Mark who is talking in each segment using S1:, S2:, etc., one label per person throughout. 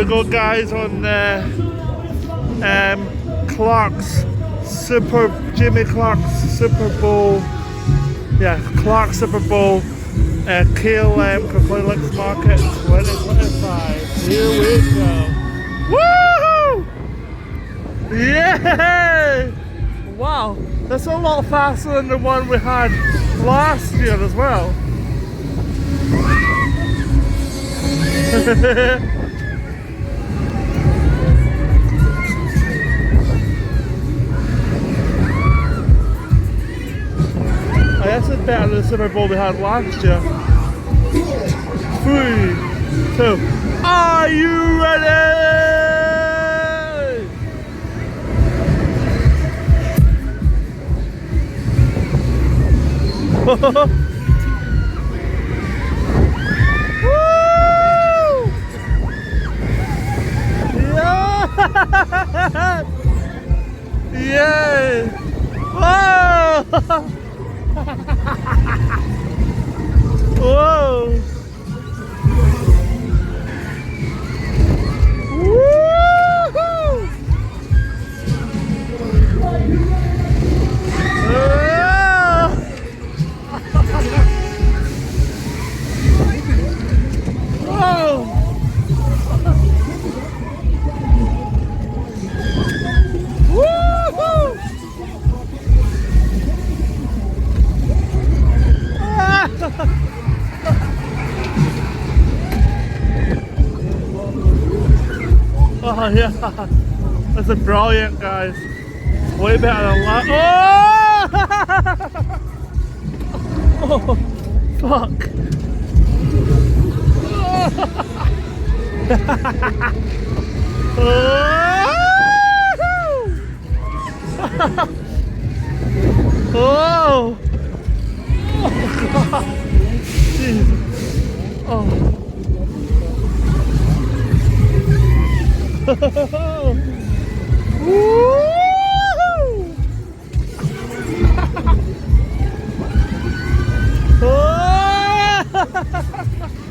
S1: ago, guys, on Jimmy Clark's Super Bowl. Yeah, Clark's Super Bowl. KLM, Kirkaldy Links Market 2025. Here we go. Woohoo! Yay! Wow, that's a lot faster than the one we had last year as well. I guess it's better than the Super Bowl we had last year. 3, 2, are you ready? Woo! Yeah! Yay! Whoa! Whoa! Woo-hoo! Whoa! Woo-hoo! Oh yeah, this is brilliant, guys. Way better than last. Oh! Oh, fuck! Oh! Oh God! Jesus! Oh! Woo-hoo!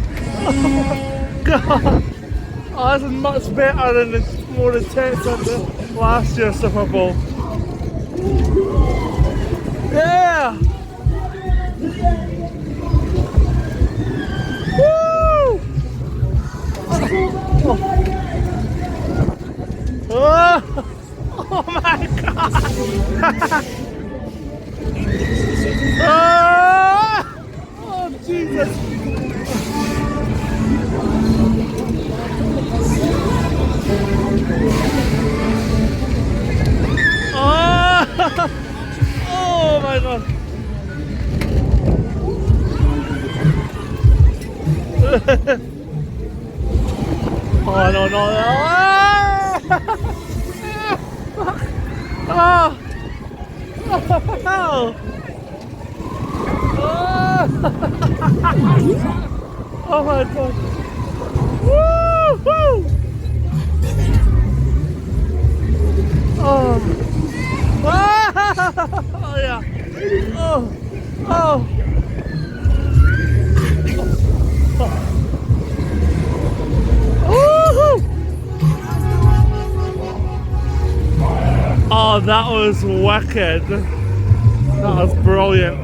S1: Oh God! Oh, this is much better than the more intense of the last year's Super Bowl. Yeah! Woo! Oh, oh my God! Oh, Jesus! Oh my God! Oh no no no! Oh! Oh! Oh my God! Woo-hoo! Oh! Oh yeah! Oh! Oh! Woo-hoo! Oh, that was wicked. That was brilliant.